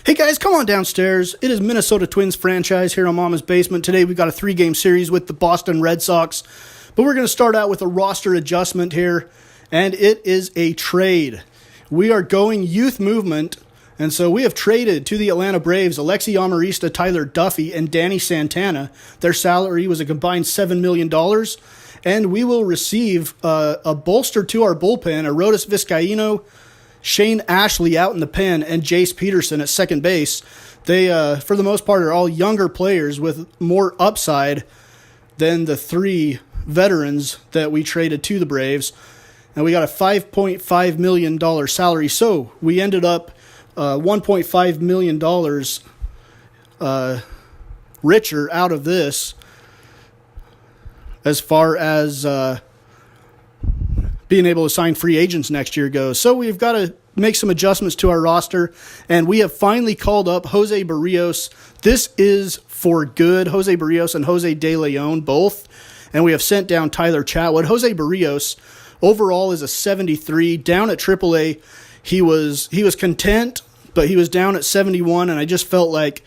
Hey guys, come on downstairs. It is Minnesota Twins franchise here on Mama's Basement. Today we've got a 3-game series with the Boston Red Sox. But we're going to start out with a roster adjustment here, and it is a trade. We are going youth movement, and so we have traded to the Atlanta Braves Alexi Amarista, Tyler Duffy, and Danny Santana. Their salary was a combined $7 million, and we will receive a bolster to our bullpen, Arodys Vizcaino, Shane Ashley out in the pen, and Jace Peterson at second base. They, for the most part, are all younger players with more upside than the 3 veterans that we traded to the Braves. And we got a $5.5 million salary. So we ended up $1.5 million richer out of this as far as being able to sign free agents next year goes. So we've got to make some adjustments to our roster, and we have finally called up Jose Barrios. This is for good. Jose Barrios and Jose De Leon both, and we have sent down Tyler Chatwood. Jose Barrios overall is a 73. Down at AAA, he was content, but he was down at 71, and I just felt like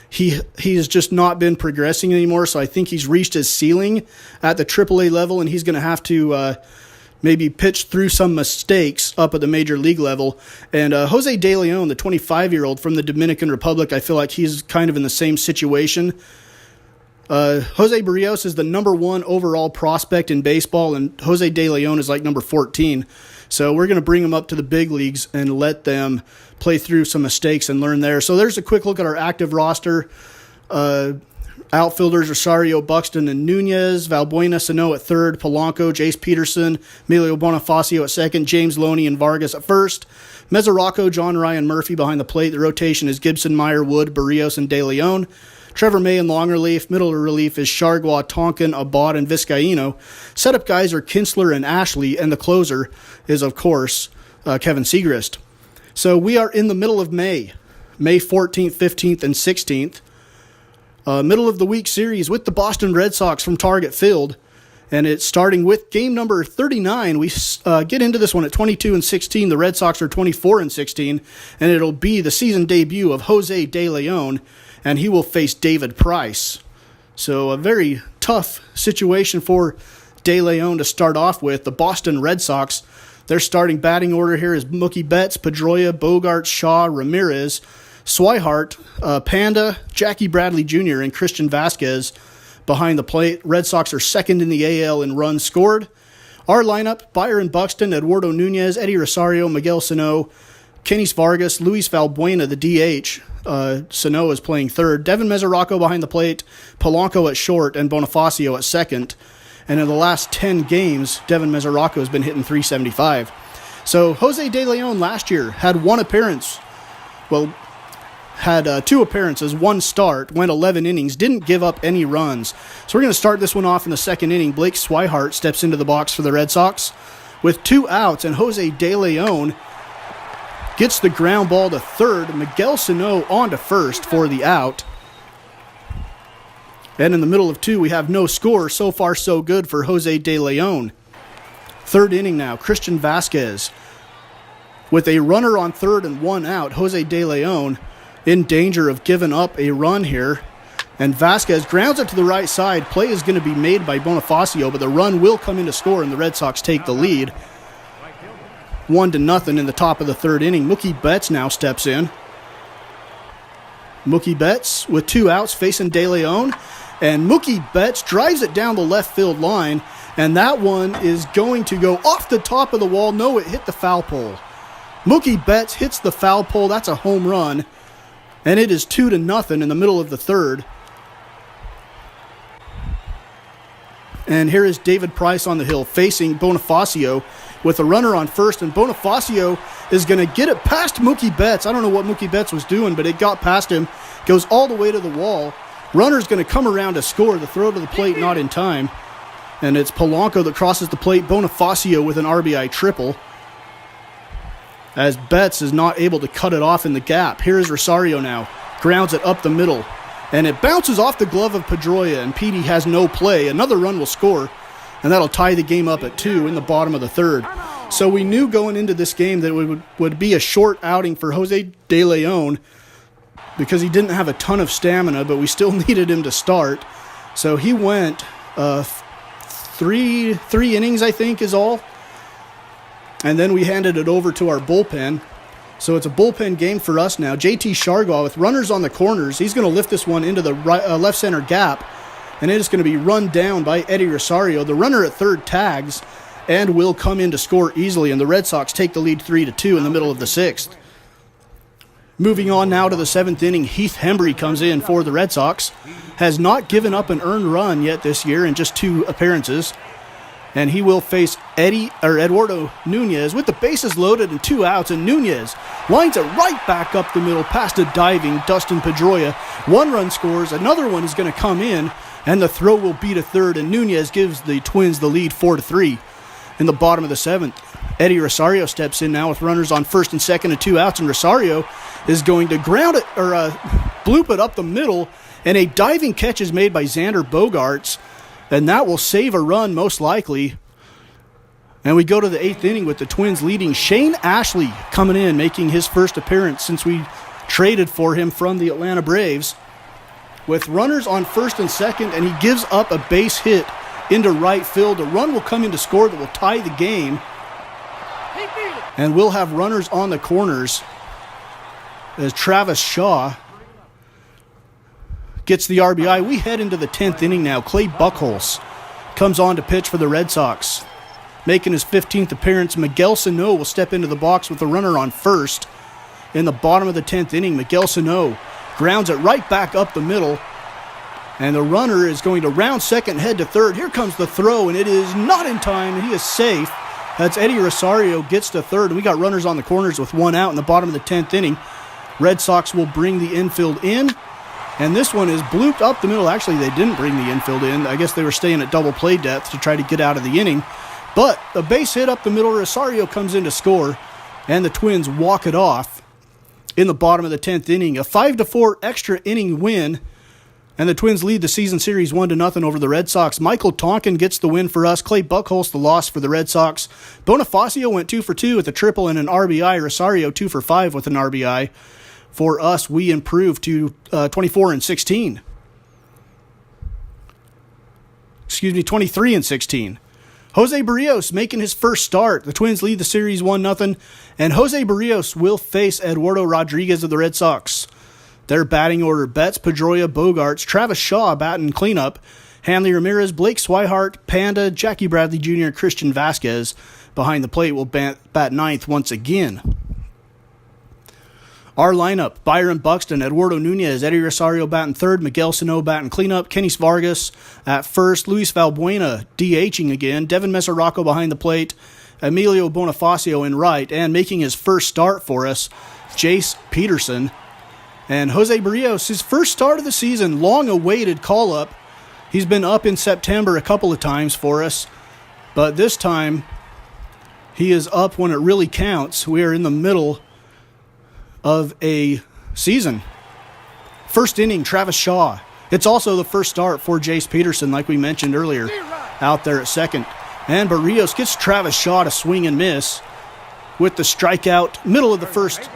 he has just not been progressing anymore, so I think he's reached his ceiling at the AAA level, and he's going to have to maybe pitch through some mistakes up at the major league level. And Jose De Leon, the 25-year-old from the Dominican Republic, I feel like he's kind of in the same situation. Jose Barrios is the number 1 overall prospect in baseball, and Jose De Leon is like number 14. So we're going to bring them up to the big leagues and let them play through some mistakes and learn there. So there's a quick look at our active roster. Outfielders, Rosario, Buxton, and Nunez. Valbuena, Sano at third. Polanco, Jace Peterson, Emilio Bonifacio at second. James Loney and Vargas at first. Mesoraco, John Ryan Murphy behind the plate. The rotation is Gibson, Meyer, Wood, Barrios, and De Leon. Trevor May in long relief. Middle relief is Chargois, Tonkin, Abad, and Vizcaino. Setup guys are Kinsler and Ashley, and the closer is, of course, Kevin Segrist. So we are in the middle of May 14th, 15th, and 16th. Middle of the week series with the Boston Red Sox from Target Field, and it's starting with game number 39. We get into this one at 22-16. The Red Sox are 24-16, and it'll be the season debut of Jose De Leon, and he will face David Price. So a very tough situation for De Leon to start off with. The Boston Red Sox, their starting batting order here is Mookie Betts, Pedroia, Bogarts, Shaw, Ramirez, Swihart, Panda, Jackie Bradley Jr., and Christian Vasquez behind the plate. Red Sox are second in the AL in runs scored. Our lineup, Byron Buxton, Eduardo Nunez, Eddie Rosario, Miguel Sano, Kenys Vargas, Luis Valbuena, the DH. Sano is playing third. Devin Mesoraco behind the plate, Polanco at short, and Bonifacio at second. And in the last 10 games, Devin Mesoraco has been hitting .375. So Jose De Leon last year had 1 appearance. Well, had 2 appearances, 1 start, went 11 innings, didn't give up any runs. So we're going to start this one off in the second inning. Blake Swihart steps into the box for the Red Sox with 2 outs, and Jose De Leon gets the ground ball to third. Miguel Sano on to first for the out. And in the middle of 2, we have no score. So far, so good for Jose De Leon. Third inning now, Christian Vasquez with a runner on third and 1 out. Jose De Leon in danger of giving up a run here. And Vasquez grounds it to the right side. Play is going to be made by Bonifacio, but the run will come in to score, and the Red Sox take the lead. 1-0 in the top of the third inning. Mookie Betts now steps in. Mookie Betts with 2 outs facing De Leon. And Mookie Betts drives it down the left field line, and that one is going to go off the top of the wall. No, it hit the foul pole. Mookie Betts hits the foul pole. That's a home run. And it is 2-0 in the middle of the third. And here is David Price on the hill facing Bonifacio with a runner on first. And Bonifacio is going to get it past Mookie Betts. I don't know what Mookie Betts was doing, but it got past him. Goes all the way to the wall. Runner's going to come around to score. The throw to the plate not in time. And it's Polanco that crosses the plate. Bonifacio with an RBI triple, as Betts is not able to cut it off in the gap. Here is Rosario now. Grounds it up the middle. And it bounces off the glove of Pedroia, and Petey has no play. Another run will score, and that'll tie the game up at 2 in the bottom of the third. So we knew going into this game that it would be a short outing for Jose De Leon. because he didn't have a ton of stamina, but we still needed him to start. So he went three innings, I think, is all. And then we handed it over to our bullpen. So it's a bullpen game for us now. JT Shargaw with runners on the corners. He's going to lift this one into the left center gap. And it is going to be run down by Eddie Rosario. The runner at third tags and will come in to score easily. And the Red Sox take the lead 3-2 in the middle of the sixth. Moving on now to the seventh inning, Heath Hembry comes in for the Red Sox. Has not given up an earned run yet this year in just 2 appearances. And he will face Eduardo Nunez with the bases loaded and 2 outs. And Nunez lines it right back up the middle past a diving Dustin Pedroia. 1 run scores. Another one is going to come in. And the throw will be to third. And Nunez gives the Twins the lead 4-3 in the bottom of the 7th. Eddie Rosario steps in now with runners on first and second and 2 outs. And Rosario is going to ground it or bloop it up the middle. And a diving catch is made by Xander Bogaerts. And that will save a run, most likely. And we go to the 8th inning with the Twins leading. Shane Ashley coming in, making his first appearance since we traded for him from the Atlanta Braves. With runners on first and second, and he gives up a base hit into right field. A run will come in to score that will tie the game. And we'll have runners on the corners as Travis Shaw gets the RBI. We head into the 10th inning now. Clay Buchholz comes on to pitch for the Red Sox. Making his 15th appearance, Miguel Sano will step into the box with a runner on first. In the bottom of the 10th inning, Miguel Sano grounds it right back up the middle. And the runner is going to round second, head to third. Here comes the throw, and it is not in time, and he is safe. That's Eddie Rosario gets to third, and we got runners on the corners with 1 out in the bottom of the 10th inning. Red Sox will bring the infield in. And this one is blooped up the middle. Actually, they didn't bring the infield in. I guess they were staying at double play depth to try to get out of the inning. But a base hit up the middle. Rosario comes in to score, and the Twins walk it off in the bottom of the 10th inning. A 5-4 extra inning win, and the Twins lead the season series 1-0 over the Red Sox. Michael Tonkin gets the win for us. Clay Buchholz the loss for the Red Sox. Bonifacio went 2 for 2 with a triple and an RBI. Rosario 2 for 5 with an RBI. For us, we improved to 24-16. 23-16. Jose Barrios making his first start. The Twins lead the series 1-0, and Jose Barrios will face Eduardo Rodriguez of the Red Sox. Their batting order: Betts, Pedroia, Bogaerts, Travis Shaw batting cleanup, Hanley Ramirez, Blake Swihart, Panda, Jackie Bradley Jr., Christian Vasquez behind the plate will bat ninth once again. Our lineup: Byron Buxton, Eduardo Nunez, Eddie Rosario batting third, Miguel Sano batting cleanup, Kenny Vargas at first, Luis Valbuena DHing again, Devin Mesoraco behind the plate, Emilio Bonifacio in right, and making his first start for us, Jace Peterson. And Jose Barrios, his first start of the season, long-awaited call-up. He's been up in September a couple of times for us, but this time he is up when it really counts. We are in the middle of a season. First inning, Travis Shaw. It's also the first start for Jace Peterson, like we mentioned earlier, out there at second. And Barrios gets Travis Shaw to swing and miss with the strikeout. Middle of the first,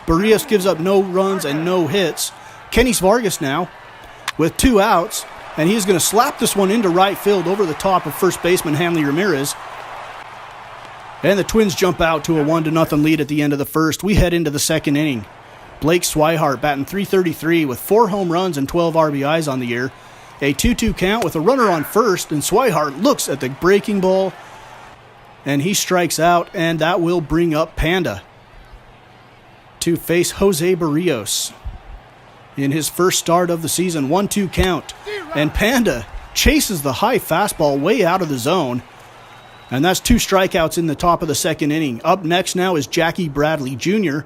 Barrios gives up no runs and no hits. Kenny Vargas now with 2 outs, and he's going to slap this one into right field over the top of first baseman Hanley Ramirez. And the Twins jump out to a 1-0 lead at the end of the first. We head into the second inning. Blake Swihart batting .333 with 4 home runs and 12 RBIs on the year. A 2-2 count with a runner on first, and Swihart looks at the breaking ball, and he strikes out, and that will bring up Panda to face Jose Barrios in his first start of the season. 1-2 count, and Panda chases the high fastball way out of the zone. And that's 2 strikeouts in the top of the second inning. Up next now is Jackie Bradley Jr.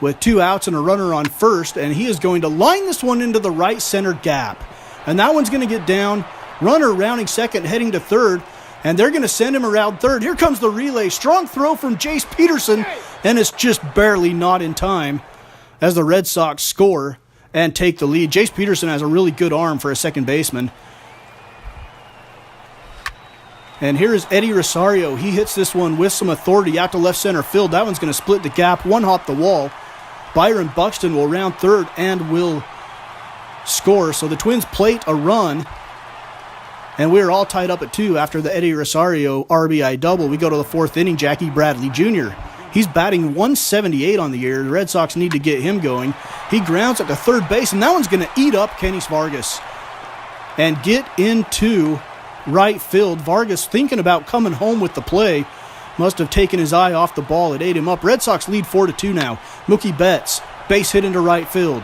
with 2 outs and a runner on first, and he is going to line this one into the right center gap. And that one's going to get down. Runner rounding second, heading to third, and they're going to send him around third. Here comes the relay. Strong throw from Jace Peterson, and it's just barely not in time as the Red Sox score and take the lead. Jace Peterson has a really good arm for a second baseman. And here is Eddie Rosario. He hits this one with some authority out to left center field. That one's going to split the gap, one hop the wall. Byron Buxton will round third and will score. So the Twins plate a run, and we're all tied up at 2 after the Eddie Rosario RBI double. We go to the 4th inning. Jackie Bradley Jr. He's batting 178 on the year. The Red Sox need to get him going. He grounds it to third base, and that one's going to eat up Kenys Vargas and get into right field. Vargas, thinking about coming home with the play, must have taken his eye off the ball. It ate him up. Red Sox lead 4-2 now. Mookie Betts, base hit into right field.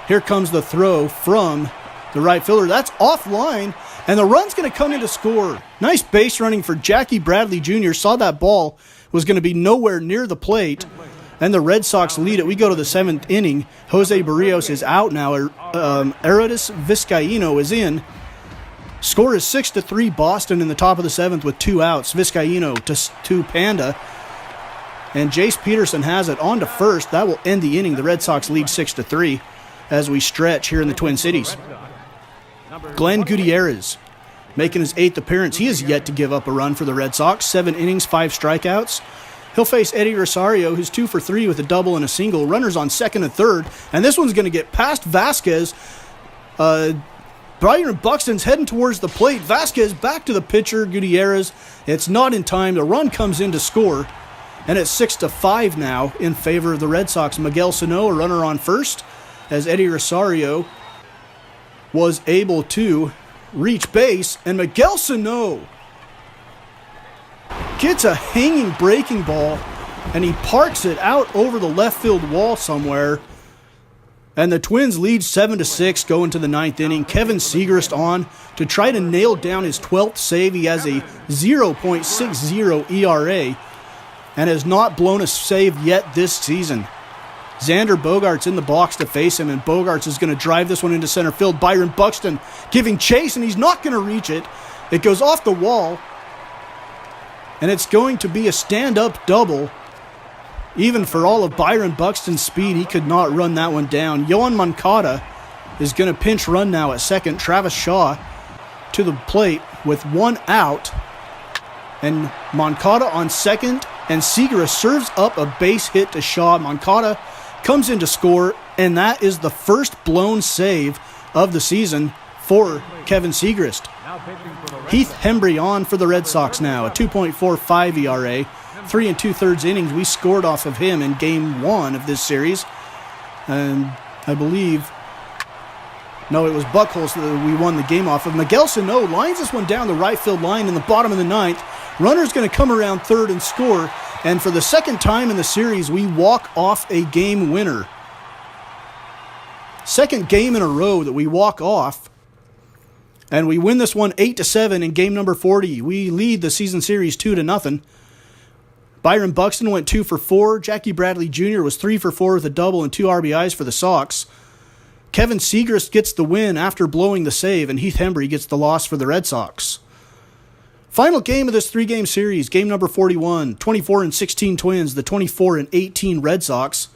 Here comes the throw from the right fielder. That's offline, and the run's going to come in to score. Nice base running for Jackie Bradley Jr. Saw that ball was going to be nowhere near the plate, and the Red Sox lead it. We go to the 7th inning. Jose Barrios is out now. Arodys Vizcaíno is in. Score is 6-3 Boston in the top of the 7th with 2 outs. Vizcaíno to Panda. And Jace Peterson has it on to first. That will end the inning. The Red Sox lead 6-3 as we stretch here in the Twin Cities. Glenn Gutierrez making his 8th appearance. He has yet to give up a run for the Red Sox. 7 innings, 5 strikeouts. He'll face Eddie Rosario, who's 2 for 3 with a double and a single. Runners on second and third. And this one's going to get past Vasquez. Byron Buxton's heading towards the plate. Vasquez back to the pitcher, Gutierrez. It's not in time. The run comes in to score. And it's 6-5 now in favor of the Red Sox. Miguel Sano, a runner on first, as Eddie Rosario was able to reach base. And Miguel Sano gets a hanging breaking ball, and he parks it out over the left field wall somewhere. And the Twins lead 7-6 going to the 9th inning. Kevin Segrist on to try to nail down his 12th save. He has a 0.60 ERA and has not blown a save yet this season. Xander Bogaerts in the box to face him, and Bogaerts is going to drive this one into center field. Byron Buxton giving chase, and he's not going to reach it. It goes off the wall, and it's going to be a stand-up double. Even for all of Byron Buxton's speed, he could not run that one down. Yohan Moncada is going to pinch run now at second. Travis Shaw to the plate with 1 out. And Moncada on second, and Segrist serves up a base hit to Shaw. Moncada comes in to score, and that is the first blown save of the season for Kevin Segrist. Heath Hembry on for the Red Sox now, a 2.45 ERA. 3 2/3 innings we scored off of him in Game 1 of this series. And I believe, no, it was Buchholz that we won the game off of. Miguel Sano lines this one down the right field line in the bottom of the 9th. Runner's going to come around third and score. And for the second time in the series, we walk off a game winner. Second game in a row that we walk off. And we win this one 8-7 in game number 40. We lead the season series 2-0. Byron Buxton went 2 for 4. Jackie Bradley Jr. was 3 for 4 with a double and 2 RBIs for the Sox. Kevin Segrist gets the win after blowing the save, and Heath Hembry gets the loss for the Red Sox. Final game of this 3-game series, game number 41. 24-16 Twins, the 24-18 Red Sox.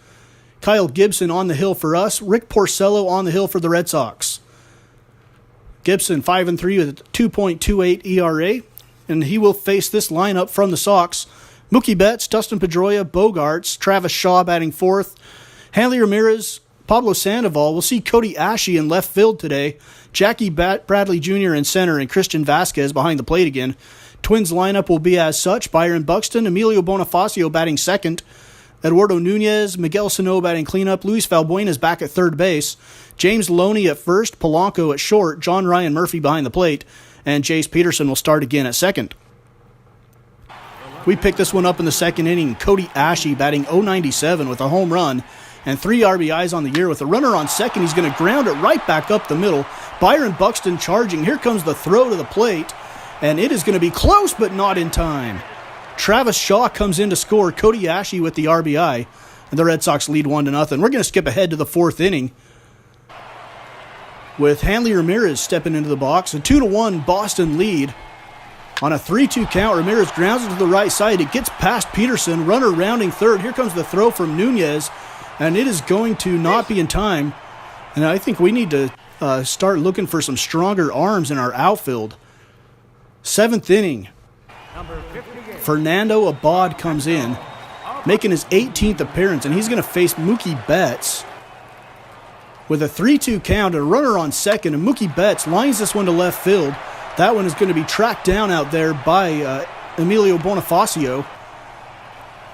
Kyle Gibson on the hill for us. Rick Porcello on the hill for the Red Sox. Gibson 5-3 with a 2.28 ERA, and he will face this lineup from the Sox. Mookie Betts, Dustin Pedroia, Bogaerts, Travis Shaw batting fourth, Hanley Ramirez, Pablo Sandoval. We'll see Cody Ashe in left field today. Jackie Bradley Jr. in center, and Christian Vasquez behind the plate again. Twins lineup will be as such: Byron Buxton, Emilio Bonifacio batting second, Eduardo Nunez, Miguel Sano batting cleanup, Luis Valbuena back at third base, James Loney at first, Polanco at short, John Ryan Murphy behind the plate, and Jace Peterson will start again at second. We picked this one up in the second inning. Cody Ashe batting .097 with a home run and 3 RBIs on the year. With a runner on second, he's going to ground it right back up the middle. Byron Buxton charging. Here comes the throw to the plate, and it is going to be close but not in time. Travis Shaw comes in to score. Cody Ashe with the RBI, and the Red Sox lead 1-0. We're going to skip ahead to the 4th inning with Hanley Ramirez stepping into the box. A 2-1 Boston lead. On a 3-2 count, Ramirez grounds it to the right side. It gets past Peterson, runner rounding third. Here comes the throw from Nunez, and it is going to not be in time. And I think we need to start looking for some stronger arms in our outfield. 7th inning. Fernando Abad comes in. making his 18th appearance, and he's going to face Mookie Betts. With a 3-2 count, a runner on second, and Mookie Betts lines this one to left field. That one is going to be tracked down out there by Emilio Bonifacio.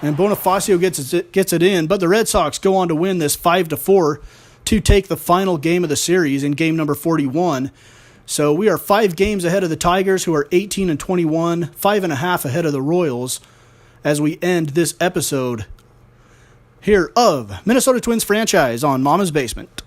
And Bonifacio gets it in, but the Red Sox go on to win this 5-4 to take the final game of the series in game number 41. So we are 5 games ahead of the Tigers, who are 18-21, 5.5 ahead of the Royals, as we end this episode here of Minnesota Twins franchise on Mama's Basement.